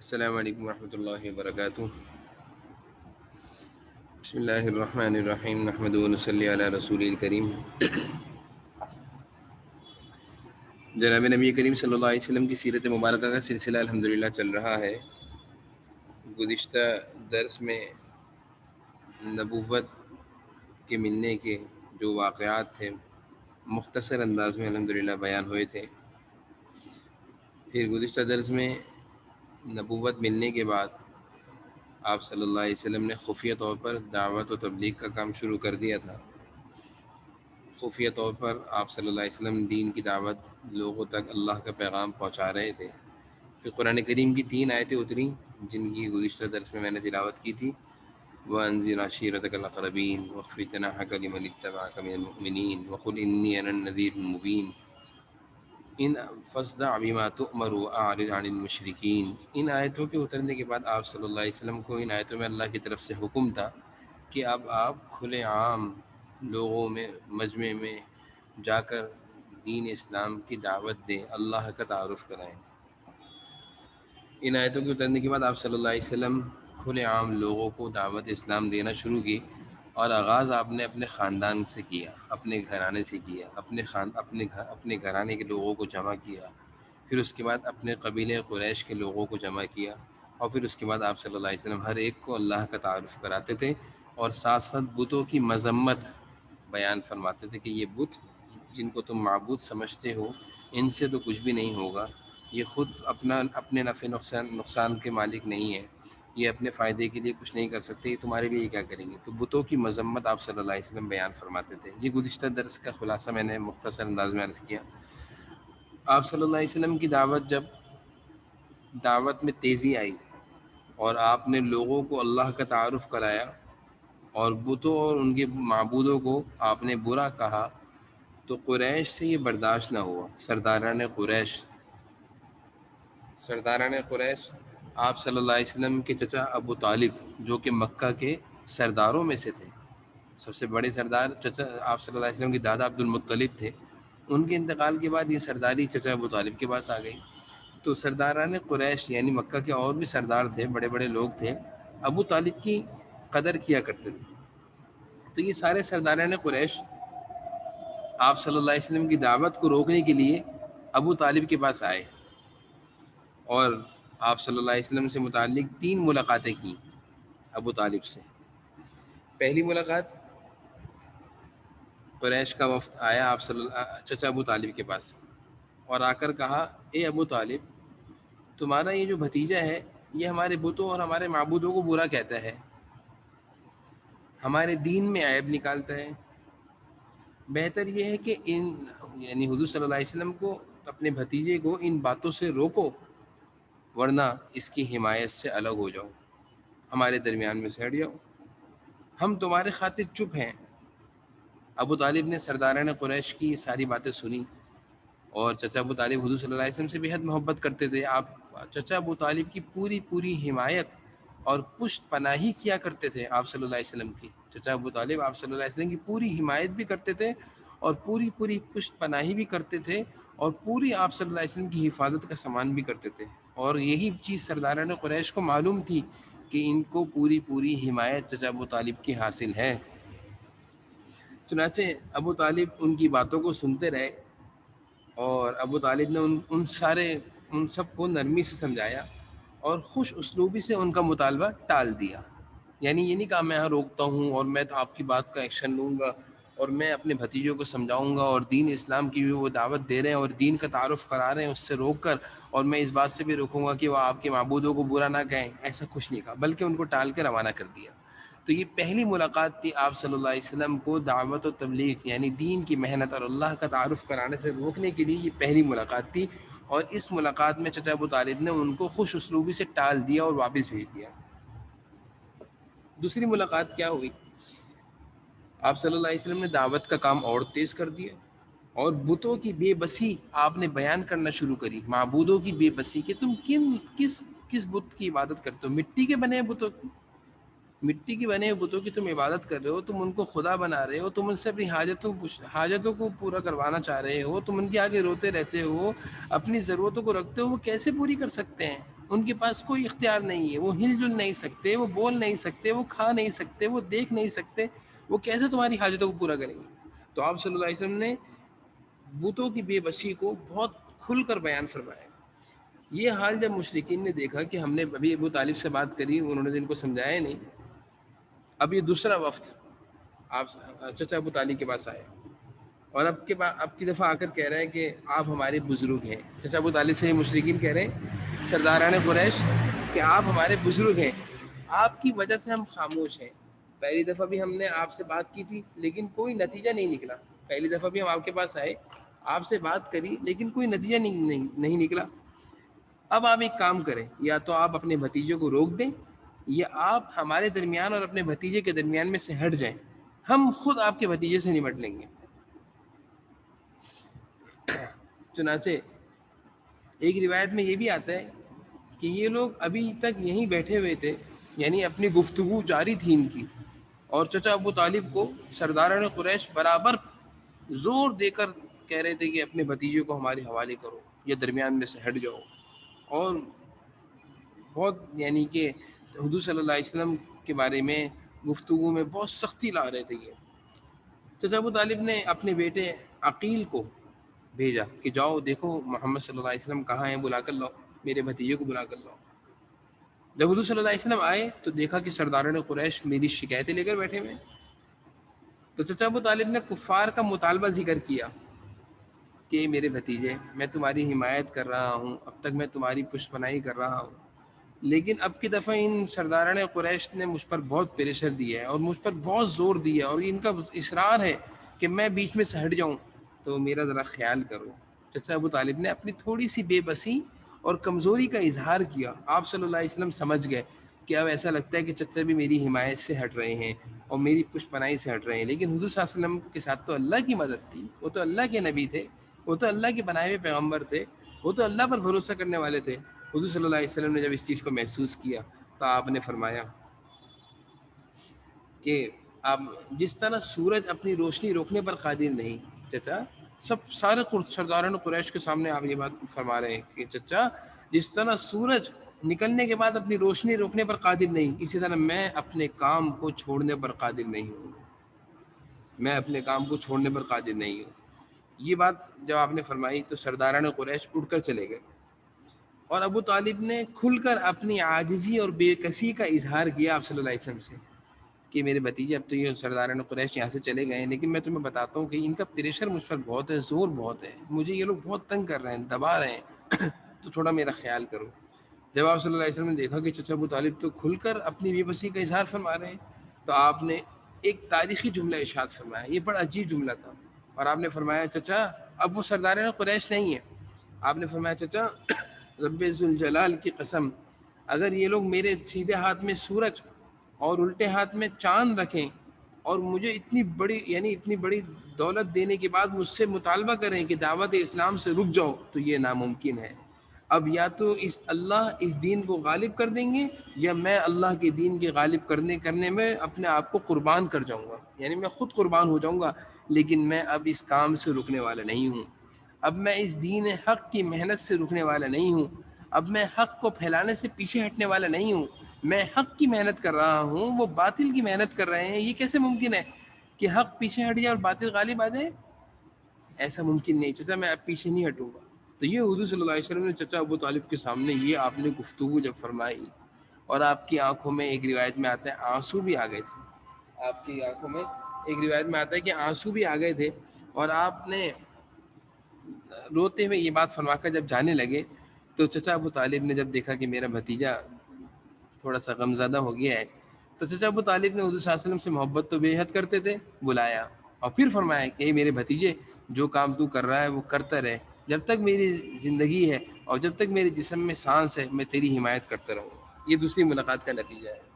السلام علیکم ورحمۃ اللہ وبرکاتہ۔ بسم اللہ الرحمن الرحیم، نحمد و نصلی علی رسول الکریم۔ جناب نبی کریم صلی اللہ علیہ وسلم کی سیرت مبارکہ کا سلسلہ الحمدللہ چل رہا ہے۔ گزشتہ درس میں نبوت کے ملنے کے جو واقعات تھے مختصر انداز میں الحمدللہ بیان ہوئے تھے۔ پھر گزشتہ درس میں نبوت ملنے کے بعد آپ صلی اللہ علیہ وسلم نے خفیہ طور پر دعوت و تبلیغ کا کام شروع کر دیا تھا۔ خفیہ طور پر آپ صلی اللہ علیہ وسلم دین کی دعوت، لوگوں تک اللہ کا پیغام پہنچا رہے تھے۔ پھر قرآن کریم کی 3 آیتیں اتریں جن کی گزشتہ درس میں نے تلاوت کی تھی۔ وَأَنذِرْ عَشِيرَتَكَ الْأَقْرَبِينَ وَاخْفِضْ جَنَاحَكَ لِمَنِ اتَّبَعَكَ مِنَ الْمُؤْمِنِينَ وَقُلْ إِنِّي أَنَا النَّذِيرُ الْمُبِينُ فَاصْدَعْ بِمَا تُؤْمَرُ وَأَعْرِضْ عَنِ الْمُشْرِكِينَ۔ ان آیتوں کے اترنے کے بعد آپ صلی اللہ علیہ وسلم کو ان آیتوں میں اللہ کی طرف سے حکم تھا کہ اب آپ کھلے عام لوگوں میں، مجمع میں جا کر دین اسلام کی دعوت دیں، اللہ کا تعارف کرائیں۔ ان آیتوں کے اترنے کے بعد آپ صلی اللہ علیہ وسلم کھلے عام لوگوں کو دعوت اسلام دینا شروع کی، اور آغاز آپ نے اپنے خاندان سے کیا، اپنے گھرانے سے کیا، اپنے گھرانے کے لوگوں کو جمع کیا، پھر اس کے بعد اپنے قبیلے قریش کے لوگوں کو جمع کیا، اور پھر اس کے بعد آپ صلی اللہ علیہ وسلم ہر ایک کو اللہ کا تعارف کراتے تھے، اور ساتھ ساتھ بتوں کی مذمت بیان فرماتے تھے کہ یہ بت جن کو تم معبود سمجھتے ہو، ان سے تو کچھ بھی نہیں ہوگا، یہ خود اپنے نفع نقصان کے مالک نہیں ہے، یہ اپنے فائدے کے لیے کچھ نہیں کر سکتے، یہ تمہارے لیے کیا کریں گے۔ تو بتوں کی مذمت آپ صلی اللہ علیہ وسلم بیان فرماتے تھے۔ یہ گزشتہ درس کا خلاصہ میں نے مختصر انداز میں عرض کیا۔ آپ صلی اللہ علیہ وسلم کی دعوت میں تیزی آئی اور آپ نے لوگوں کو اللہ کا تعارف کرایا، اور بتوں اور ان کے معبودوں کو آپ نے برا کہا، تو قریش سے یہ برداشت نہ ہوا۔ سرداران قریش آپ صلی اللہ علیہ وسلم کے چچا ابو طالب، جو کہ مکہ کے سرداروں میں سے تھے، سب سے بڑے سردار چچا آپ صلی اللہ علیہ وسلم کے دادا عبد المطلب تھے، ان کے انتقال کے بعد یہ سرداری چچا ابو طالب کے پاس آ گئی۔ تو سرداران قریش یعنی مکہ کے اور بھی سردار تھے، بڑے بڑے لوگ تھے، ابو طالب کی قدر کیا کرتے تھے۔ تو یہ سارے سرداران قریش آپ صلی اللہ علیہ وسلم کی دعوت کو روکنے کے لیے ابو طالب کے پاس آئے، اور آپ صلی اللہ علیہ وسلم سے متعلق 3 ملاقاتیں کی ابو طالب سے۔ پہلی ملاقات، قریش کا وفد آیا آپ چچا ابو طالب کے پاس، اور آ کر کہا، اے ابو طالب، تمہارا یہ جو بھتیجا ہے یہ ہمارے بتوں اور ہمارے معبودوں کو برا کہتا ہے، ہمارے دین میں عیب نکالتا ہے۔ بہتر یہ ہے کہ یعنی حضور صلی اللہ علیہ وسلم کو، اپنے بھتیجے کو ان باتوں سے روکو، ورنہ اس کی حمایت سے الگ ہو جاؤ، ہمارے درمیان میں سے ہٹ جاؤ، ہم تمہارے خاطر چپ ہیں۔ ابو طالب نے سرداران قریش کی یہ ساری باتیں سنی، اور چچا ابو طالب حضور صلی اللہ علیہ وسلم سے بے حد محبت کرتے تھے۔ آپ چچا ابو طالب کی پوری حمایت اور پشت پناہی کیا کرتے تھے آپ صلی اللہ علیہ وسلم کی۔ چچا ابو طالب آپ صلی اللہ علیہ وسلم کی پوری حمایت بھی کرتے تھے، اور پوری پشت پناہی بھی کرتے تھے، اور پوری آپ صلی اللہ علیہ وسلم کی حفاظت کا سامان بھی کرتے تھے، اور یہی چیز سرداران قریش کو معلوم تھی کہ ان کو پوری حمایت چچا ابو طالب کی حاصل ہے۔ چنانچہ ابو طالب ان کی باتوں کو سنتے رہے، اور ابو طالب نے ان سب کو نرمی سے سمجھایا، اور خوش اسلوبی سے ان کا مطالبہ ٹال دیا۔ یعنی یہ نہیں کہا میں یہاں روکتا ہوں اور میں تو آپ کی بات کا ایکشن لوں گا، اور میں اپنے بھتیجوں کو سمجھاؤں گا، اور دین اسلام کی بھی وہ دعوت دے رہے ہیں اور دین کا تعارف کرا رہے ہیں، اس سے روک کر، اور میں اس بات سے بھی روکوں گا کہ وہ آپ کے معبودوں کو برا نہ کہیں، ایسا کچھ نہیں کہا، بلکہ ان کو ٹال کے روانہ کر دیا۔ تو یہ پہلی ملاقات تھی آپ صلی اللہ علیہ وسلم کو دعوت و تبلیغ یعنی دین کی محنت اور اللہ کا تعارف کرانے سے روکنے کے لیے، یہ پہلی ملاقات تھی، اور اس ملاقات میں چچا ابو طالب نے ان کو خوش اسلوبی سے ٹال دیا اور واپس بھیج دیا۔ دوسری ملاقات کیا ہوئی؟ آپ صلی اللہ علیہ وسلم نے دعوت کا کام اور تیز کر دیا، اور بتوں کی بے بسی آپ نے بیان کرنا شروع کری، معبودوں کی بے بسی، کہ تم کس بت کی عبادت کرتے ہو؟ مٹی کے بنے بتوں کی، مٹی کے بنے بتوں کی تم عبادت کر رہے ہو، تم ان کو خدا بنا رہے ہو، تم ان سے اپنی حاجتوں کو پورا کروانا چاہ رہے ہو، تم ان کے آگے روتے رہتے ہو، اپنی ضرورتوں کو رکھتے ہو، وہ کیسے پوری کر سکتے ہیں؟ ان کے پاس کوئی اختیار نہیں ہے، وہ ہل جل نہیں سکتے، وہ بول نہیں سکتے، وہ کھا نہیں سکتے، وہ دیکھ نہیں سکتے، وہ کیسے تمہاری حاجتوں کو پورا کریں گے؟ تو آپ صلی اللہ علیہ وسلم نے بتوں کی بے بسی کو بہت کھل کر بیان فرمایا۔ یہ حال جب مشرکین نے دیکھا کہ ہم نے ابھی ابو طالب سے بات کری، انہوں نے ان کو سمجھایا نہیں، اب یہ دوسرا وفد آپ چچا ابو طالب کے پاس آئے، اور اب کی دفعہ آ کر کہہ رہے ہیں کہ آپ ہمارے بزرگ ہیں۔ چچا ابو طالب سے مشرکین کہہ رہے ہیں، سرداران قریش، کہ آپ ہمارے بزرگ ہیں، آپ کی وجہ سے ہم خاموش ہیں۔ پہلی دفعہ بھی ہم نے آپ سے بات کی تھی لیکن کوئی نتیجہ نہیں نکلا، پہلی دفعہ بھی ہم آپ کے پاس آئے، آپ سے بات کری لیکن کوئی نتیجہ نہیں نکلا۔ اب آپ ایک کام کریں، یا تو آپ اپنے بھتیجے کو روک دیں، یا آپ ہمارے درمیان اور اپنے بھتیجے کے درمیان میں سے ہٹ جائیں، ہم خود آپ کے بھتیجے سے نمٹ لیں گے۔ چنانچہ ایک روایت میں یہ بھی آتا ہے کہ یہ لوگ ابھی تک یہیں بیٹھے ہوئے تھے، یعنی اپنی گفتگو جاری تھی ان کی، اور چچا ابو طالب کو سرداران قریش برابر زور دے کر کہہ رہے تھے کہ اپنے بھتیجے کو ہمارے حوالے کرو یا درمیان میں سے ہٹ جاؤ، اور بہت یعنی کہ حضور صلی اللہ علیہ وسلم کے بارے میں گفتگو میں بہت سختی لا رہے تھے یہ۔ چچا ابو طالب نے اپنے بیٹے عقیل کو بھیجا کہ جاؤ دیکھو محمد صلی اللہ علیہ وسلم کہاں ہیں، بلا کر لاؤ، میرے بھتیجے کو بلا کر لاؤ۔ جب حضور صلی اللہ علیہ وسلم آئے تو دیکھا کہ سرداران قریش میری شکایتیں لے کر بیٹھے ہوئے، تو چچا ابو طالب نے کفار کا مطالبہ ذکر کیا کہ میرے بھتیجے، میں تمہاری حمایت کر رہا ہوں، اب تک میں تمہاری پشت پناہی کر رہا ہوں، لیکن اب کی دفعہ ان سرداران قریش نے مجھ پر بہت پریشر دیا ہے اور مجھ پر بہت زور دیا، اور ان کا اصرار ہے کہ میں بیچ میں سے ہٹ جاؤں، تو میرا ذرا خیال کرو۔ چچا ابو طالب نے اپنی تھوڑی سی بے بسی اور کمزوری کا اظہار کیا۔ آپ صلی اللہ علیہ وسلم سمجھ گئے کہ اب ایسا لگتا ہے کہ چچا بھی میری حمایت سے ہٹ رہے ہیں اور میری پشت پناہی سے ہٹ رہے ہیں، لیکن حضور صلی اللہ علیہ وسلم کے ساتھ تو اللہ کی مدد تھی، وہ تو اللہ کے نبی تھے، وہ تو اللہ کے بنائے ہوئے پیغمبر تھے، وہ تو اللہ پر بھروسہ کرنے والے تھے۔ حضور صلی اللہ علیہ وسلم نے جب اس چیز کو محسوس کیا تو آپ نے فرمایا کہ آپ جس طرح سورج اپنی روشنی روکنے پر قادر نہیں، چچا سارے سرداران قریش کے سامنے آپ یہ بات فرما رہے ہیں کہ چچا جس طرح سورج نکلنے کے بعد اپنی روشنی روکنے پر قادر نہیں، اسی طرح میں اپنے کام کو چھوڑنے پر قادر نہیں ہوں، میں اپنے کام کو چھوڑنے پر قادر نہیں ہوں۔ یہ بات جب آپ نے فرمائی تو سرداران قریش اٹھ کر چلے گئے، اور ابو طالب نے کھل کر اپنی عاجزی اور بے کسی کا اظہار کیا آپ صلی اللہ علیہ وسلم سے کہ میرے بھتیجے اب تو یہ سرداران قریش یہاں سے چلے گئے ہیں، لیکن میں تمہیں بتاتا ہوں کہ ان کا پریشر مجھ پر بہت ہے، زور بہت ہے، مجھے یہ لوگ بہت تنگ کر رہے ہیں، دبا رہے ہیں تو تھوڑا میرا خیال کرو۔ جب آپ صلی اللہ علیہ وسلم نے دیکھا کہ چچا ابو طالب تو کھل کر اپنی بے بسی کا اظہار فرما رہے ہیں، تو آپ نے ایک تاریخی جملہ ارشاد فرمایا، یہ بڑا عجیب جملہ تھا، اور آپ نے فرمایا چچا اب وہ سرداران قریش نہیں ہیں، آپ نے فرمایا چچا رب ذوالجلال کی قسم، اگر یہ لوگ میرے سیدھے ہاتھ میں سورج اور الٹے ہاتھ میں چاند رکھیں اور مجھے اتنی بڑی دولت دینے کے بعد مجھ سے مطالبہ کریں کہ دعوت اسلام سے رک جاؤ، تو یہ ناممکن ہے۔ اب یا تو اللہ اس دین کو غالب کر دیں گے، یا میں اللہ کے دین کے غالب کرنے میں اپنے آپ کو قربان کر جاؤں گا، یعنی میں خود قربان ہو جاؤں گا، لیکن میں اب اس کام سے رکنے والا نہیں ہوں، اب میں اس دین حق کی محنت سے رکنے والا نہیں ہوں، اب میں حق کو پھیلانے سے پیچھے ہٹنے والا نہیں ہوں، میں حق کی محنت کر رہا ہوں، وہ باطل کی محنت کر رہے ہیں، یہ کیسے ممکن ہے کہ حق پیچھے ہٹ جائے اور باطل غالب آ جائے؟ ایسا ممکن نہیں چچا، میں اب پیچھے نہیں ہٹوں گا۔ تو یہ حضور صلی اللہ علیہ وسلم نے چچا ابو طالب کے سامنے یہ آپ نے گفتگو جب فرمائی، اور آپ کی آنکھوں میں ایک روایت میں آتا ہے آنسو بھی آ گئے تھے، آپ کی آنکھوں میں ایک روایت میں آتا ہے کہ آنسو بھی آ گئے تھے، اور آپ نے روتے ہوئے یہ بات فرما کر جب جانے لگے تو چچا ابو طالب نے جب دیکھا کہ میرا بھتیجا تھوڑا سا غمزدہ ہو گیا ہے، تو چچا ابو طالب نے حضور صلی اللہ علیہ وسلم سے محبت تو بے حد کرتے تھے، بلایا اور پھر فرمایا کہ اے میرے بھتیجے، جو کام تو کر رہا ہے وہ کرتا رہے، جب تک میری زندگی ہے اور جب تک میرے جسم میں سانس ہے میں تیری حمایت کرتا رہوں گا۔ یہ دوسری ملاقات کا نتیجہ ہے۔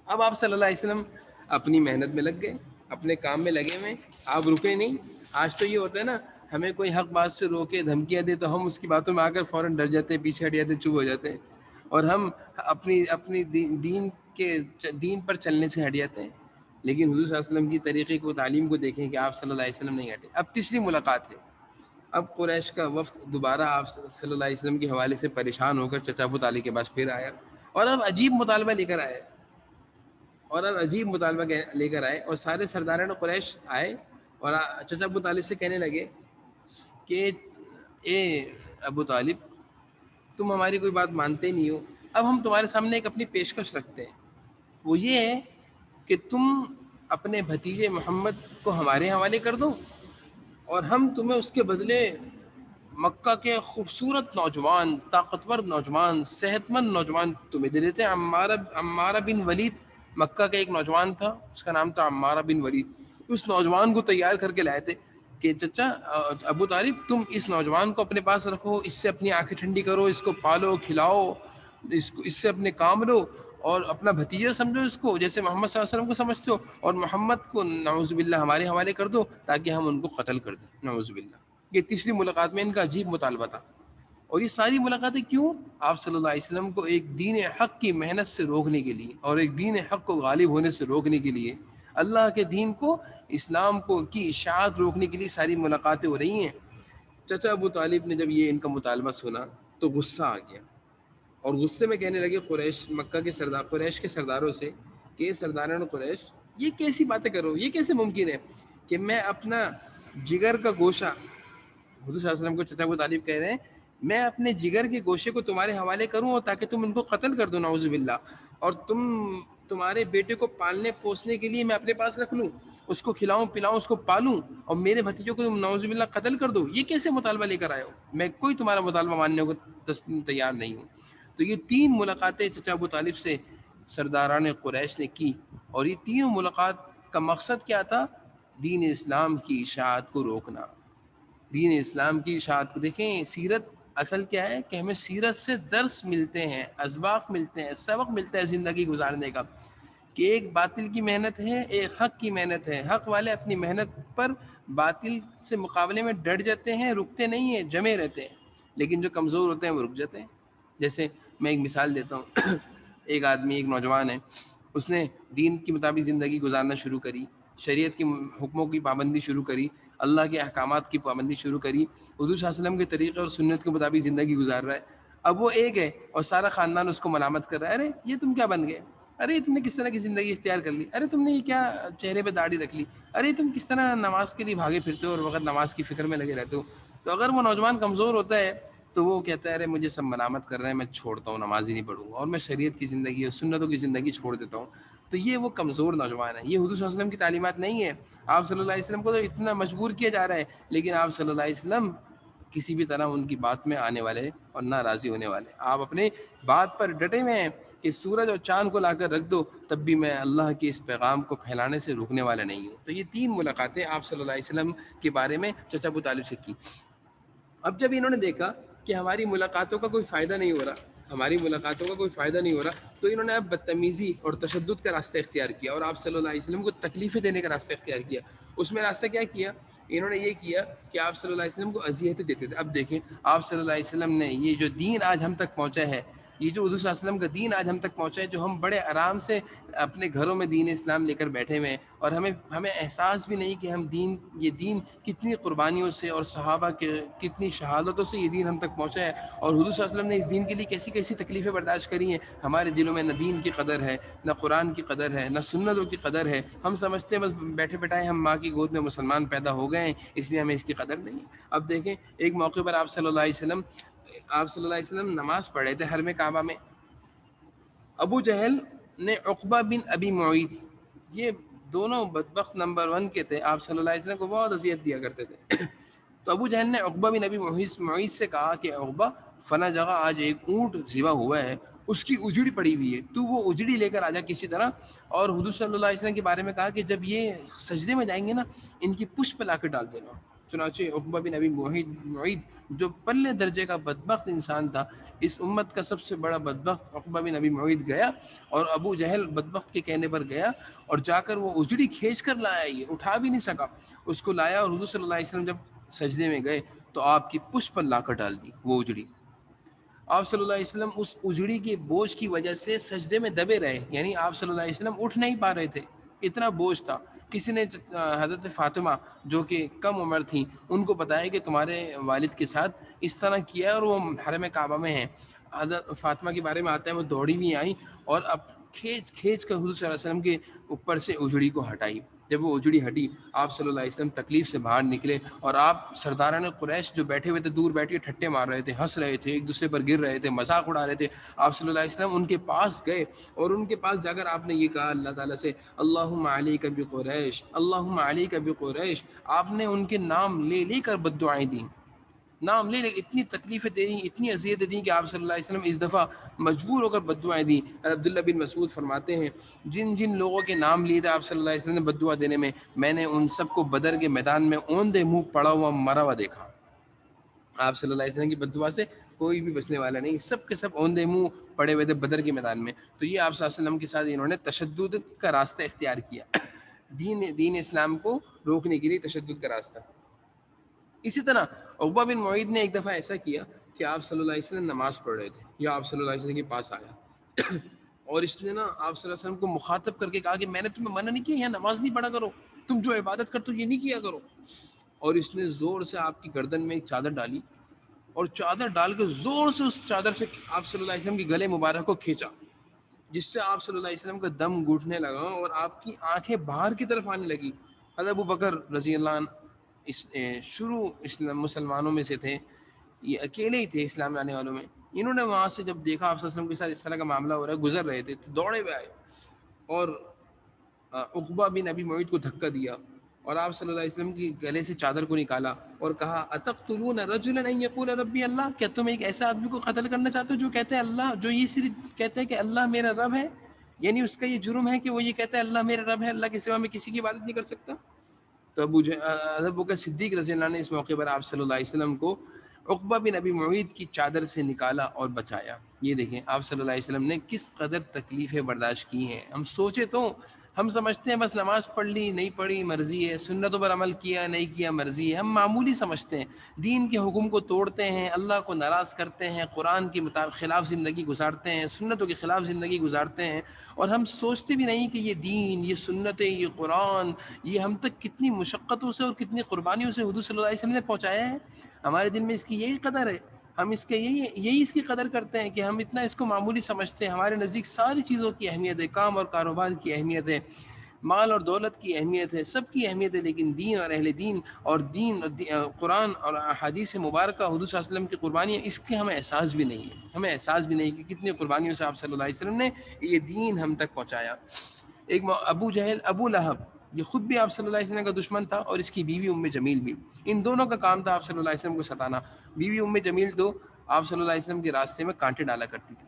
اب آپ صلی اللہ علیہ وسلم اپنی محنت میں لگ گئے، اپنے کام میں لگے ہوئے، آپ رکے نہیں۔ آج تو یہ ہوتا ہے نا، ہمیں کوئی حق بات سے روکے دھمکیاں دے تو ہم اس کی باتوں میں آ کر فوراً ڈر جاتے ہیں، پیچھے ہٹ جاتے ہیں، چپ ہو جاتے ہیں، اور ہم اپنی دین پر چلنے سے ہٹ جاتے ہیں، لیکن حضور صلی اللہ علیہ وسلم کی طریقے کو، تعلیم کو دیکھیں کہ آپ صلی اللہ علیہ وسلم نہیں ہٹے۔ اب تیسری ملاقات ہے، اب قریش کا وفد دوبارہ آپ صلی اللہ علیہ وسلم کے حوالے سے پریشان ہو کر چچا ابو طالب کے پاس پھر آیا، اور اب عجیب مطالبہ لے کر آئے، اور سارے سرداران قریش آئے اور چچا ابو طالب سے کہنے لگے کہ اے ابو طالب، تم ہماری کوئی بات مانتے نہیں ہو، اب ہم تمہارے سامنے ایک اپنی پیشکش رکھتے ہیں، وہ یہ ہے کہ تم اپنے بھتیجے محمد کو ہمارے حوالے کر دو، اور ہم تمہیں اس کے بدلے مکہ کے خوبصورت نوجوان، طاقتور نوجوان، صحت مند نوجوان تمہیں دے دیتے ہیں۔ عمارہ بن ولید، مکہ کا ایک نوجوان تھا، اس کا نام تھا عمارہ بن ولید، اس نوجوان کو تیار کر کے لائے تھے کہ چچا ابو طالب، تم اس نوجوان کو اپنے پاس رکھو، اس سے اپنی آنکھیں ٹھنڈی کرو، اس کو پالو کھلاؤ، اس سے اپنے کام لو، اور اپنا بھتیجا سمجھو اس کو، جیسے محمد صلی اللہ علیہ وسلم کو سمجھتے ہو، اور محمد کو نعوذ باللہ ہمارے حوالے کر دو تاکہ ہم ان کو قتل کر دیں، نعوذ باللہ۔ یہ تیسری ملاقات میں ان کا عجیب مطالبہ تھا۔ اور یہ ساری ملاقاتیں کیوں؟ آپ صلی اللہ علیہ وسلم کو ایک دین حق کی محنت سے روکنے کے لیے، اور ایک دین حق کو غالب ہونے سے روکنے کے لیے، اللہ کے دین کو، اسلام کو کی اشاعت روکنے کے لیے ساری ملاقاتیں ہو رہی ہیں۔ چچا ابو طالب نے جب یہ ان کا مطالبہ سنا تو غصہ آ گیا، اور غصے میں کہنے لگے قریش کے سرداروں سے کہ سرداران قریش، یہ کیسی باتیں کرو، یہ کیسے ممکن ہے کہ میں اپنا جگر کا گوشہ، حضور صلی اللہ علیہ وسلم کو چچا ابو طالب کہہ رہے ہیں، میں اپنے جگر کے گوشے کو تمہارے حوالے کروں اور تاکہ تم ان کو قتل کر دو، نعوذ باللہ، اور تمہارے بیٹے کو پالنے پوسنے کے لیے میں اپنے پاس رکھ لوں، اس کو کھلاؤں پلاؤں، اس کو پالوں، اور میرے بھتیجوں کو تم نعوذ باللہ قتل کر دو، یہ کیسے مطالبہ لے کر آئے ہو؟ میں کوئی تمہارا مطالبہ ماننے کو تیار نہیں ہوں۔ تو یہ 3 ملاقاتیں چچا ابو طالب سے سرداران قریش نے کی، اور یہ تینوں ملاقات کا مقصد کیا تھا؟ دین اسلام کی اشاعت کو روکنا، دین اسلام کی اشاعت کو۔ دیکھیں سیرت اصل کیا ہے کہ ہمیں سیرت سے درس ملتے ہیں، اسباق ملتے ہیں، سبق ملتا ہے زندگی گزارنے کا، کہ ایک باطل کی محنت ہے، ایک حق کی محنت ہے، حق والے اپنی محنت پر باطل سے مقابلے میں ڈٹ جاتے ہیں، رکتے نہیں ہیں، جمے رہتے ہیں، لیکن جو کمزور ہوتے ہیں وہ رک جاتے ہیں۔ جیسے میں ایک مثال دیتا ہوں، ایک آدمی، ایک نوجوان ہے، اس نے دین کے مطابق زندگی گزارنا شروع کری، شریعت کی حکموں کی پابندی شروع کری، اللہ کے احکامات کی پابندی شروع کری، حضور صلی اللہ علیہ وسلم کے طریقے اور سنت کے مطابق زندگی گزار رہا ہے۔ اب وہ ایک ہے اور سارا خاندان اس کو ملامت کر رہا ہے، ارے یہ تم کیا بن گئے، ارے تم نے کس طرح کی زندگی اختیار کر لی، ارے تم نے یہ کیا چہرے پہ داڑھی رکھ لی، ارے تم کس طرح نماز کے لیے بھاگے پھرتے ہو اور وقت نماز کی فکر میں لگے رہتے ہو۔ تو اگر وہ نوجوان کمزور ہوتا ہے تو وہ کہتا ہے ارے مجھے سب ملامت کر رہے ہیں، میں چھوڑتا ہوں، نماز ہی نہیں پڑھوں گا، اور میں شریعت کی زندگی اور سنتوں کی زندگی چھوڑ دیتا ہوں۔ تو یہ وہ کمزور نوجوان ہے، یہ حضور صلی اللہ علیہ وسلم کی تعلیمات نہیں ہے۔ آپ صلی اللہ علیہ وسلم کو تو اتنا مجبور کیا جا رہا ہے، لیکن آپ صلی اللہ علیہ وسلم کسی بھی طرح ان کی بات میں آنے والے اور نہ راضی ہونے والے، آپ اپنے بات پر ڈٹے ہوئے ہیں کہ سورج اور چاند کو لا کر رکھ دو، تب بھی میں اللہ کے اس پیغام کو پھیلانے سے رکنے والا نہیں ہوں۔ تو یہ 3 ملاقاتیں آپ صلی اللہ علیہ وسلم کے بارے میں چچا ابو طالب سے کی۔ اب جب انہوں نے دیکھا کہ ہماری ملاقاتوں کا کوئی فائدہ نہیں ہو رہا، تو انہوں نے اب بدتمیزی اور تشدد کا راستہ اختیار کیا، اور آپ صلی اللہ علیہ وسلم کو تکلیفیں دینے کا راستہ اختیار کیا۔ اس میں راستہ کیا کیا؟ انہوں نے یہ کیا کہ آپ صلی اللہ علیہ وسلم کو اذیتیں دیتے تھے۔ اب دیکھیں آپ صلی اللہ علیہ وسلم نے یہ جو دین آج ہم تک پہنچا ہے، یہ جو حضور صلی اللہ علیہ وسلم کا دین آج ہم تک پہنچا ہے، جو ہم بڑے آرام سے اپنے گھروں میں دین اسلام لے کر بیٹھے ہوئے ہیں، اور ہمیں احساس بھی نہیں کہ ہم یہ دین کتنی قربانیوں سے اور صحابہ کے کتنی شہادتوں سے یہ دین ہم تک پہنچا ہے، اور حضور صلی اللہ علیہ وسلم نے اس دین کے لیے کیسی کیسی تکلیفیں برداشت کری ہیں۔ ہمارے دلوں میں نہ دین کی قدر ہے، نہ قرآن کی قدر ہے، نہ سنتوں کی قدر ہے۔ ہم سمجھتے ہیں بس بیٹھے بیٹھائے ہم ماں کی گود میں مسلمان پیدا ہو گئے ہیں، اس لیے ہمیں اس کی قدر نہیں ہے۔ اب دیکھیں ایک موقع پر آپ صلی اللہ علیہ وسلم نماز پڑھ رہے تھے حرم کعبہ میں۔ ابو جہل نے عقبہ بن ابی معیط، یہ دونوں بدبخت نمبر 1 کے تھے، آپ صلی اللہ علیہ وسلم کو بہت اذیت دیا کرتے تھے۔ تو ابو جہل نے عقبہ بن ابی معیط سے کہا کہ عقبہ، فلاں جگہ آج ایک اونٹ ذبح ہوا ہے، اس کی اجڑی پڑی ہوئی ہے، تو وہ اجڑی لے کر آ جا کسی طرح، اور حضور صلی اللہ علیہ وسلم کے بارے میں کہا کہ جب یہ سجدے میں جائیں گے نا، ان کی پشت پہ لا کے ڈال دینا۔ چنانچہ عقبہ بن ابی معیط جو پلے درجے کا بدبخت انسان تھا، اس امت کا سب سے بڑا بدبخت عقبہ بن ابی معیط گیا، اور ابو جہل بدبخت کے کہنے پر گیا اور جا کر وہ اجڑی کھینچ کر لایا، یہ اٹھا بھی نہیں سکا، اس کو لایا، اور حضور صلی اللہ علیہ وسلم جب سجدے میں گئے تو آپ کی پشت پر لا کر ڈال دی وہ اجڑی۔ آپ صلی اللہ علیہ وسلم اس اجڑی کے بوجھ کی وجہ سے سجدے میں دبے رہے، یعنی آپ صلی اللہ علیہ وسلم اٹھ نہیں پا رہے تھے، اتنا بوجھ تھا کسی نے حضرت فاطمہ جو کہ کم عمر تھیں ان کو بتایا کہ تمہارے والد کے ساتھ اس طرح کیا ہے اور وہ حرم کعبہ میں ہیں. حضرت فاطمہ کے بارے میں آتا ہے وہ دوڑی بھی آئیں اور اب کھینچ کھینچ کر حضور صلی اللہ علیہ وسلم کے اوپر سے اجڑی کو ہٹائی. جب وہ اجڑی ہٹی آپ صلی اللہ علیہ وسلم تکلیف سے باہر نکلے اور آپ سرداران قریش جو بیٹھے ہوئے تھے دور بیٹھ کے ٹھٹے مار رہے تھے, ہنس رہے تھے, ایک دوسرے پر گر رہے تھے, مذاق اڑا رہے تھے, آپ صلی اللہ علیہ وسلم ان کے پاس گئے اور ان کے پاس جا کر آپ نے یہ کہا اللہ تعالیٰ سے اللہم علیک بقریش, اللہم علیک بقریش. آپ نے ان کے نام لے لے کر بد دعائیں دیں, نام لے لے, اتنی تکلیفیں دیں, اتنی اذیتیں دیں کہ آپ صلی اللہ علیہ وسلم اس دفعہ مجبور ہو کر بد دعائیں دیں. عبداللہ بن مسعود فرماتے ہیں جن جن لوگوں کے نام لیے تھے آپ صلی اللہ علیہ وسلم نے بد دعا دینے میں نے ان سب کو بدر کے میدان میں اوندے منہ پڑا ہوا مرا ہوا دیکھا. آپ صلی اللہ علیہ وسلم کی بد دعا سے کوئی بھی بچنے والا نہیں, سب کے سب اوندے منہ پڑے ہوئے تھے بدر کے میدان میں. تو یہ آپ صلی اللہ علیہ وسلم کے ساتھ انہوں نے تشدد کا راستہ اختیار کیا, دین اسلام کو روکنے کے لیے تشدد کا راستہ. اسی طرح عقبہ بن معیط نے ایک دفعہ ایسا کیا کہ آپ صلی اللہ علیہ وسلم نماز پڑھ رہے تھے یا آپ صلی اللہ علیہ وسلم کے پاس آیا اور اس نے نا آپ صلی اللہ علیہ وسلم کو مخاطب کر کے کہا کہ میں نے تمہیں منع نہیں کیا یہاں نماز نہیں پڑھا کرو, تم جو عبادت کرتے ہو یہ نہیں کیا کرو. اور اس نے زور سے آپ کی گردن میں ایک چادر ڈالی اور چادر ڈال کے زور سے اس چادر سے آپ صلی اللہ علیہ وسلم کے گلے مبارک کو کھینچا, جس سے آپ صلی اللہ علیہ وسلم کا دم گھٹنے لگا اور آپ کی آنکھیں باہر کی طرف آنے لگی. حضرت ابو بکر رضی اللہ عنہ شروع مسلمانوں میں سے تھے, یہ اکیلے ہی تھے اسلام لانے والوں میں. انہوں نے وہاں سے جب دیکھا آپ صلی اللہ علیہ وسلم کے ساتھ اس طرح کا معاملہ ہو رہا ہے, گزر رہے تھے, تو دوڑے ہوئے آئے اور عقبہ بن ابی معیط کو دھکا دیا اور آپ صلی اللہ علیہ وسلم کی گلے سے چادر کو نکالا اور کہا اتقتلون رجلا ان یقول ربی اللہ, کیا تم ایک ایسے آدمی کو قتل کرنا چاہتے ہو جو کہتے ہیں اللہ, جو یہ صرف کہتے ہیں کہ اللہ میرا رب ہے, یعنی اس کا یہ جرم ہے کہ وہ یہ کہتا ہے اللہ میرا رب ہے, اللہ کے سوا میں کسی کی عبادت نہیں کر سکتا. تو ابو بکر صدیق رضی اللہ عنہ نے اس موقع پر آپ صلی اللہ علیہ وسلم کو عقبہ بن ابی معیط کی چادر سے نکالا اور بچایا. یہ دیکھیں آپ صلی اللہ علیہ وسلم نے کس قدر تکلیفیں برداشت کی ہیں. ہم سوچے تو ہم سمجھتے ہیں بس نماز پڑھ لی نہیں پڑھی مرضی ہے, سنتوں پر عمل کیا نہیں کیا مرضی ہے, ہم معمولی سمجھتے ہیں. دین کے حکم کو توڑتے ہیں, اللہ کو ناراض کرتے ہیں, قرآن کے خلاف زندگی گزارتے ہیں, سنتوں کے خلاف زندگی گزارتے ہیں, اور ہم سوچتے بھی نہیں کہ یہ دین, یہ سنتیں, یہ قرآن, یہ ہم تک کتنی مشقتوں سے اور کتنی قربانیوں سے حضور صلی اللہ علیہ وسلم نے پہنچایا ہے. ہمارے دل میں اس کی یہی قدر ہے, ہم اس کے یہی اس کی قدر کرتے ہیں کہ ہم اتنا اس کو معمولی سمجھتے ہیں. ہمارے نزدیک ساری چیزوں کی اہمیت ہے, کام اور کاروبار کی اہمیت ہے, مال اور دولت کی اہمیت ہے, سب کی اہمیت ہے, لیکن دین اور اہل دین اور قرآن اور احادیث مبارکہ حضور صلی اللہ علیہ وسلم کی قربانیاں, اس کے ہمیں احساس بھی نہیں ہے. ہمیں احساس بھی نہیں کہ کتنی قربانیوں سے آپ صلی اللہ علیہ وسلم نے یہ دین ہم تک پہنچایا. ایک ابو جہل, ابو لہب, یہ خود بھی آپ صلی اللہ علیہ وسلم کا دشمن تھا اور اس کی بیوی ام جمیل بھی. ان دونوں کا کام تھا آپ صلی اللہ علیہ وسلم کو ستانا. بیوی ام جمیل تو آپ صلی اللہ علیہ وسلم کے راستے میں کانٹے ڈالا کرتی تھی,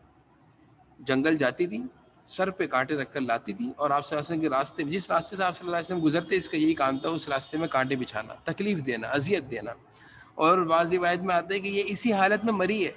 جنگل جاتی تھی, سر پہ کانٹے رکھ کر لاتی تھی, اور آپ صلی اللہ علیہ وسلم کے راستے, جس راستے سے آپ صلی اللہ علیہ وسلم گزرتے اس کا یہی کام تھا, اس راستے میں کانٹے بچھانا, تکلیف دینا, اذیت دینا. اور بعض روایت میں آتا ہے کہ یہ اسی حالت میں مری ہے,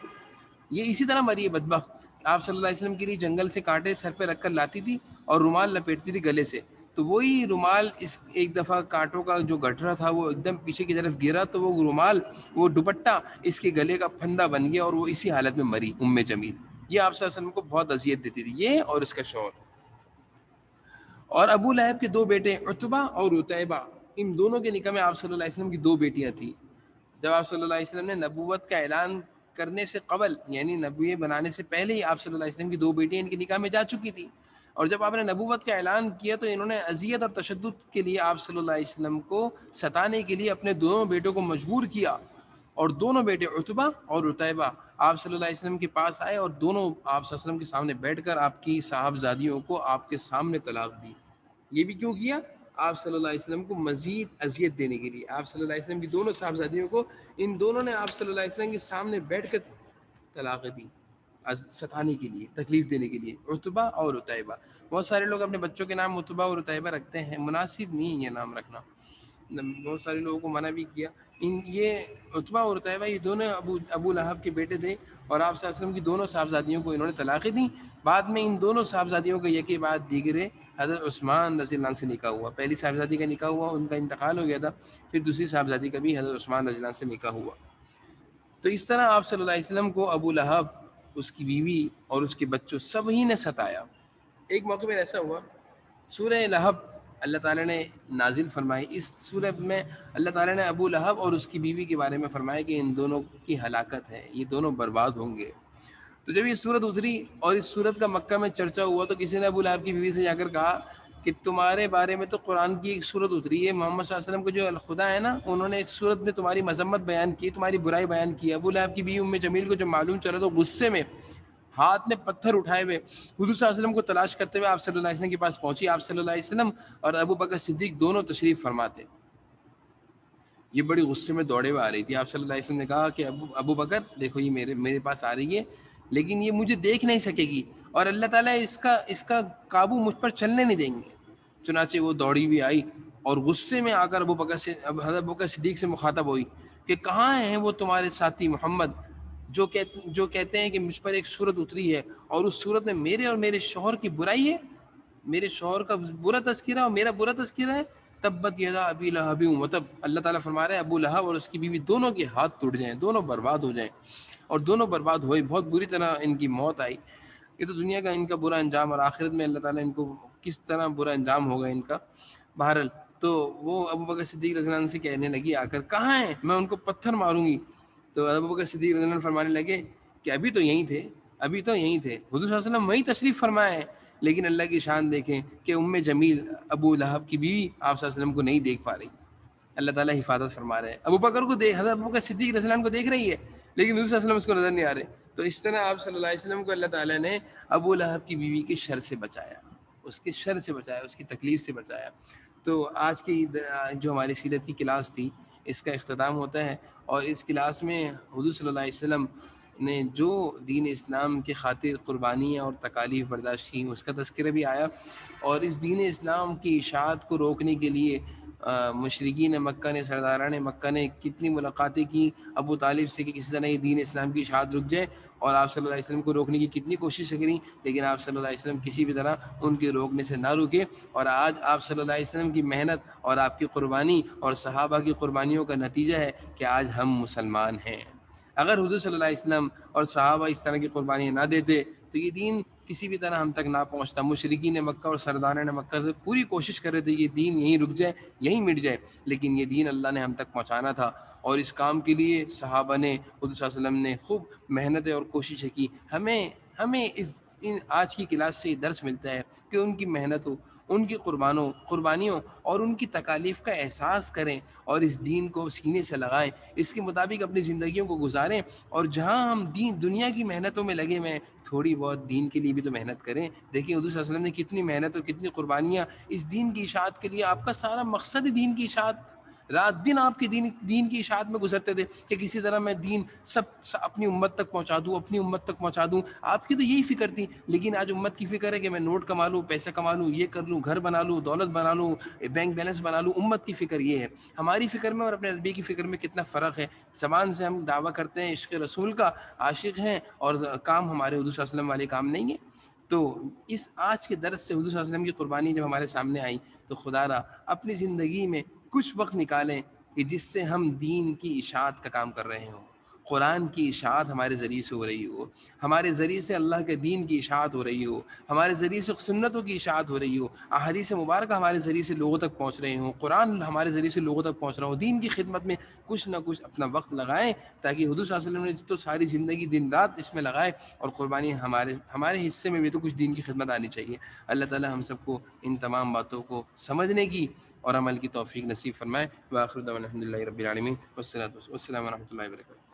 یہ اسی طرح مری ہے بدبخت. آپ صلی اللہ علیہ وسلم کے لیے جنگل سے کانٹے سر پہ رکھ کر لاتی تھی اور رومال لپیٹتی تھی گلے سے, تو وہی رومال اس ایک دفعہ کانٹوں کا جو گٹھرا تھا وہ ایک دم پیچھے کی طرف گرا, تو وہ رومال, وہ دوپٹہ اس کے گلے کا پھندا بن گیا اور وہ اسی حالت میں مری ام جمیل. یہ آپ صلی اللہ علیہ وسلم کو بہت اذیت دیتی تھی, یہ اور اس کا شوہر. اور ابو لہب کے دو بیٹے عتبہ اور عتیبہ, ان دونوں کے نکاح میں آپ صلی اللہ علیہ وسلم کی دو بیٹیاں تھیں. جب آپ صلی اللہ علیہ وسلم نے نبوت کا اعلان کرنے سے قبل, یعنی نبی بنانے سے پہلے ہی آپ صلی اللہ علیہ وسلم کی دو بیٹیاں ان کے نکاح میں جا چکی تھی, اور جب آپ نے نبوت کا اعلان کیا تو انہوں نے اذیت اور تشدد کے لیے آپ صلی اللہ علیہ وسلم کو ستانے کے لیے اپنے دونوں بیٹوں کو مجبور کیا, اور دونوں بیٹے عتبہ اور عتیبہ آپ صلی اللہ علیہ وسلم کے پاس آئے اور دونوں آپ صلی اللہ علیہ وسلم کے سامنے بیٹھ کر آپ کی صاحبزادیوں کو آپ کے سامنے طلاق دی. یہ بھی کیوں کیا؟ آپ صلی اللہ علیہ وسلم کو مزید اذیت دینے کے لیے. آپ صلی اللہ علیہ وسلم کی دونوں صاحبزادیوں کو ان دونوں نے آپ صلی اللہ علیہ وسلم کے سامنے بیٹھ کر طلاق دی, ستانے کے لیے, تکلیف دینے کے لیے. عتبہ اور عتیبہ, بہت سارے لوگ اپنے بچوں کے نام عتبہ اور عتیبہ رکھتے ہیں, مناسب نہیں یہ نام رکھنا, بہت سارے لوگوں کو منع بھی کیا. یہ عتبہ اور عتیبہ یہ دونوں ابو لہب کے بیٹے تھے, اور آپ صلی اللہ علیہ وسلم کی دونوں صاحبزادیوں کو انہوں نے طلاقیں دیں. بعد میں ان دونوں صاحبزادیوں کا یکے بعد دیگرے حضرت عثمان رضی اللہ عنہ سے نکاح ہوا. پہلی صاحبزادی کا نکاح ہوا, ان کا انتقال ہو گیا تھا, پھر دوسری صاحبزادی کا بھی حضرت عثمان رضی اللہ عنہ سے نکاح ہوا. تو اس طرح آپ صلی اللہ علیہ وسلم کو ابو لہب, اس کی بیوی اور اس کے بچوں سب ہی نے ستایا. ایک موقع پر ایسا ہوا, سورہ لہب اللہ تعالیٰ نے نازل فرمائی. اس صورت میں اللہ تعالیٰ نے ابو لہب اور اس کی بیوی کے بارے میں فرمایا کہ ان دونوں کی ہلاکت ہے، یہ دونوں برباد ہوں گے. تو جب یہ صورت اتری اور اس صورت کا مکہ میں چرچا ہوا تو کسی نے ابو لہب کی بیوی سے جا کر کہا کہ تمہارے بارے میں تو قرآن کی ایک صورت اتری ہے، محمد صلی اللہ علیہ وسلم کو جو الخدا ہے نا، انہوں نے ایک صورت میں تمہاری مذمت بیان کی، تمہاری برائی بیان کی. ابو لہب کی بیوی ام جمیل کو جو معلوم چلا تو غصے میں ہاتھ میں پتھر اٹھائے ہوئے حضور صلی اللہ علیہ وسلم کو تلاش کرتے ہوئے آپ صلی اللہ علیہ وسلم کے پاس پہنچی. آپ صلی اللہ علیہ وسلم اور ابو بکر صدیق دونوں تشریف فرماتے. یہ بڑی غصے میں دوڑے ہوئے آ رہی تھی. آپ صلی اللہ علیہ وسلم نے کہا کہ ابو بکر دیکھو، یہ میرے پاس آ رہی ہے لیکن یہ مجھے دیکھ نہیں سکے گی اور اللہ تعالیٰ اس کا قابو مجھ پر چلنے نہیں دیں گے. چنانچہ وہ دوڑی ہوئی آئی اور غصے میں آ کر حضرت ابو بکر صدیق سے مخاطب ہوئی کہ کہاں ہیں وہ تمہارے ساتھی محمد جو کہتے ہیں کہ مجھ پر ایک صورت اتری ہے اور اس صورت میں میرے اور میرے شوہر کی برائی ہے، میرے شوہر کا برا تذکرہ اور میرا برا تذکرہ ہے. تبت یدا ابی لہب وتب. اللہ تعالیٰ فرما رہے ہیں ابو لہب اور اس کی بیوی دونوں کے ہاتھ ٹوٹ جائیں، دونوں برباد ہو جائیں. اور دونوں برباد ہوئے، بہت بری طرح ان کی موت آئی. یہ تو دنیا کا ان کا برا انجام، اور آخرت میں اللہ تعالیٰ ان کو کس طرح برا انجام ہوگا ان کا. بہرحال تو وہ ابو بکر صدیق رضی اللہ عنہ سے کہنے لگی آ کر کہاں ہیں، میں ان کو پتھر ماروں گی. تو ابو بکر صدیق رضی اللہ عنہ فرمانے لگے کہ ابھی تو یہیں تھے. حضور صلی اللہ علیہ وسلم وہیں تشریف فرمائے ہیں، لیکن اللہ کی شان دیکھیں کہ ام جمیل ابو لہب کی بیوی آپ صلی اللہ علیہ وسلم کو نہیں دیکھ پا رہی. اللہ تعالیٰ حفاظت فرما رہے ہیں. ابو بکر کو حضرت ابو بکر صدیق رضی اللہ عنہ کو دیکھ رہی ہے لیکن حضور صلی اللہ علیہ وسلم اس کو نظر نہیں آ رہے. تو اس طرح آپ صلی اللہ علیہ وسلم کو اللہ تعالیٰ نے ابو لہب کی بیوی کے شر سے بچایا، اس کے شر سے بچایا، اس کی تکلیف سے بچایا. تو آج کی جو ہماری سیرت کی کلاس تھی اس کا اختتام ہوتا ہے، اور اس کلاس میں حضور صلی اللہ علیہ وسلم نے جو دین اسلام کے خاطر قربانیاں اور تکالیف برداشت کی اس کا تذکرہ بھی آیا، اور اس دین اسلام کی اشاعت کو روکنے کے لیے مشرکین مکہ نے، سرداران مکہ نے کتنی ملاقاتیں کی ابو طالب سے کہ کسی طرح یہ دین اسلام کی اشاعت رک جائے، اور آپ صلی اللہ علیہ وسلم کو روکنے کی کتنی کوشش کریں، لیکن آپ صلی اللہ علیہ وسلم کسی بھی طرح ان کے روکنے سے نہ رکے. اور آج آپ صلی اللہ علیہ وسلم کی محنت اور آپ کی قربانی اور صحابہ کی قربانیوں کا نتیجہ ہے کہ آج ہم مسلمان ہیں. اگر حضور صلی اللہ علیہ وسلم اور صحابہ اس طرح کی قربانیاں نہ دیتے تو یہ دین کسی بھی طرح ہم تک نہ پہنچتا. مشرکین مکہ اور سرداران مکہ سے پوری کوشش کر رہے تھے یہ دین یہیں رک جائے، یہیں مٹ جائے، لیکن یہ دین اللہ نے ہم تک پہنچانا تھا، اور اس کام کے لیے صحابہ نے، حضور صلی اللہ علیہ وسلم نے خوب محنتیں اور کوششیں کی. ہمیں آج کی کلاس سے یہ درس ملتا ہے کہ ان کی محنتوں، ان کی قربانیوں اور ان کی تکالیف کا احساس کریں اور اس دین کو سینے سے لگائیں، اس کے مطابق اپنی زندگیوں کو گزاریں. اور جہاں ہم دنیا کی محنتوں میں لگے ہوئے ہیں، تھوڑی بہت دین کے لیے بھی تو محنت کریں. دیکھیں حضور صلی اللہ علیہ وسلم نے کتنی محنت اور کتنی قربانیاں اس دین کی اشاعت کے لیے. آپ کا سارا مقصد ہی دین کی اشاعت، رات دن آپ کے دین کی اشاعت میں گزرتے تھے کہ کسی طرح میں دین سب اپنی امت تک پہنچا دوں. آپ کی تو یہی فکر تھی، لیکن آج امت کی فکر ہے کہ میں نوٹ کما لوں، پیسہ کما لوں، یہ کر لوں، گھر بنا لوں، دولت بنا لوں، بینک بیلنس بنا لوں. امت کی فکر یہ ہے. ہماری فکر میں اور اپنے نبی کی فکر میں کتنا فرق ہے. زبان سے ہم دعویٰ کرتے ہیں عشق رسول کا، عاشق ہیں، اور کام ہمارے حضور صلی اللہ علیہ وسلم والے کام نہیں ہیں. تو اس آج کے درس سے حضور صلی اللہ علیہ وسلم کی قربانی جب ہمارے سامنے آئی تو خدا را اپنی زندگی میں کچھ وقت نکالیں کہ جس سے ہم دین کی اشاعت کا کام کر رہے ہوں، قرآن کی اشاعت ہمارے ذریعے سے ہو رہی ہو، ہمارے ذریعے سے اللہ کے دین کی اشاعت ہو رہی ہو، ہمارے ذریعے سے سنتوں کی اشاعت ہو رہی ہو، احادیث مبارکہ ہمارے ذریعے سے لوگوں تک پہنچ رہے ہوں، قرآن ہمارے ذریعے سے لوگوں تک پہنچ رہا ہو. دین کی خدمت میں کچھ نہ کچھ اپنا وقت لگائیں تاکہ حضور صلی اللہ علیہ وسلم نے تو ساری زندگی دن رات اس میں لگائے، اور قربانی ہمارے حصے میں بھی تو کچھ دین کی خدمت آنی چاہیے. اللہ تعالی ہم سب کو ان تمام باتوں کو سمجھنے کی اور عمل کی توفیق نصیب فرمائے. وآخر دعوانا الحمدللہ رب العالمین والسلام ورحمۃ اللہ وبرکاتہ.